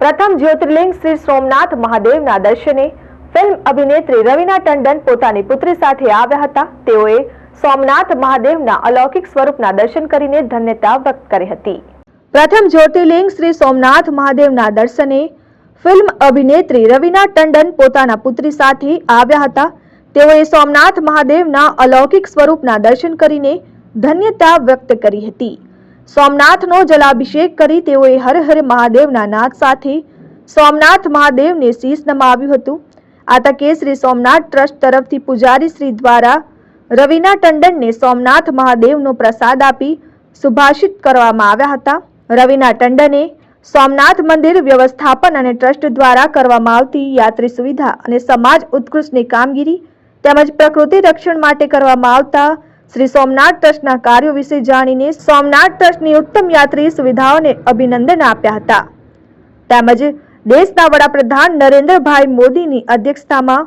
પ્રથમ જ્યોતિર્લિંગ શ્રી સોમનાથ મહાદેવના દર્શને ફિલ્મ અભિનેત્રી રવીના ટંડન પોતાની પુત્રી સાથે આવ્યા હતા। તેઓએ સોમનાથ મહાદેવના અલૌકિક સ્વરૂપના દર્શન કરીને ધન્યતા વ્યક્ત કરી હતી। પ્રથમ જ્યોતિર્લિંગ શ્રી સોમનાથ મહાદેવના દર્શને ફિલ્મ અભિનેત્રી રવીના ટંડન પોતાના પુત્રી સાથે આવ્યા હતા। તેઓએ સોમનાથ મહાદેવના અલૌકિક સ્વરૂપના દર્શન કરીને ધન્યતા વ્યક્ત કરી હતી। સોમનાથનો જલાભિષેક કરી તેઓએ હર હર મહાદેવના નાદ સાથે સોમનાથ મહાદેવને શીશ નમાવ્યું હતું। આ તકે શ્રી સોમનાથ ટ્રસ્ટ તરફથી પૂજારી શ્રી દ્વારા રવીના ટંડનને સોમનાથ મહાદેવનો પ્રસાદ આપી શુભાશિત કરવામાં આવ્યા હતા। રવીના ટંડને સોમનાથ મંદિર વ્યવસ્થાપન અને ટ્રસ્ટ દ્વારા કરવામાં આવતી યાત્રી સુવિધા અને સમાજ ઉત્કૃષ્ટની કામગીરી તેમજ પ્રકૃતિ રક્ષણ માટે કરવામાં આવતા શ્રી સોમનાથ ટ્રસ્ટના કાર્યો વિશે જાણીને સોમનાથ ટ્રસ્ટની ઉત્તમ યાત્રી સુવિધાઓને અભિનંદન આપ્યા હતા। તેમજ દેશના વડાપ્રધાન નરેન્દ્રભાઈ મોદીની અધ્યક્ષતામાં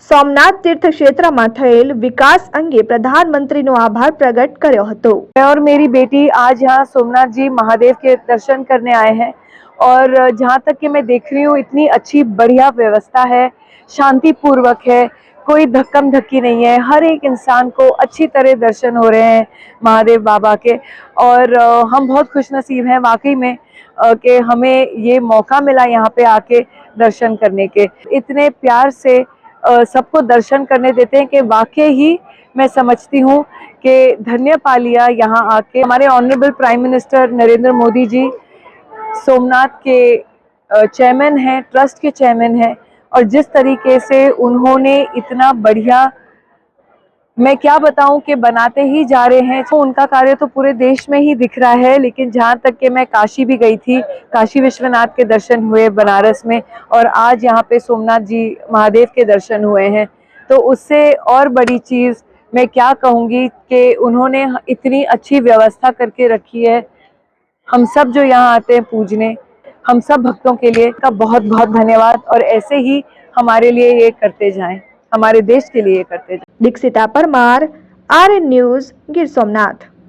सोमनाथ तीर्थ क्षेत्र में थયેલ विकास अंगे प्रधानमंत्री नो आभार प्रकट कर्यो हतो। मैं और मेरी बेटी आज यहाँ सोमनाथ जी महादेव के दर्शन करने आए हैं और जहाँ तक कि मैं देख रही हूँ इतनी अच्छी बढ़िया व्यवस्था है, शांति पूर्वक है, कोई धक्कम धक्की नहीं है, हर एक इंसान को अच्छी तरह दर्शन हो रहे हैं महादेव बाबा के। और हम बहुत खुशनसीब हैं वाकई में कि हमें ये मौका मिला यहाँ पे आके दर्शन करने के। इतने प्यार से सबको दर्शन करने देते हैं कि वाकई ही मैं समझती हूँ कि धन्य पा लिया यहाँ आके। हमारे honourable prime minister Narendra Modi ji Somnath के चेयरमैन हैं, ट्रस्ट के चेयरमैन हैं, और जिस तरीके से उन्होंने इतना बढ़िया, मैं क्या बताऊं कि बनाते ही जा रहे हैं। तो उनका कार्य तो पूरे देश में ही दिख रहा है, लेकिन जहाँ तक कि मैं काशी भी गई थी, काशी विश्वनाथ के दर्शन हुए बनारस में, और आज यहाँ पे सोमनाथ जी महादेव के दर्शन हुए हैं। तो उससे और बड़ी चीज़ मैं क्या कहूँगी कि उन्होंने इतनी अच्छी व्यवस्था करके रखी है। हम सब जो यहाँ आते हैं पूजने, हम सब भक्तों के लिए का बहुत बहुत धन्यवाद, और ऐसे ही हमारे लिए ये करते जाएं, हमारे देश के लिए करते जाएं। दीक्षिता परमार, RN न्यूज़, गिर सोमनाथ।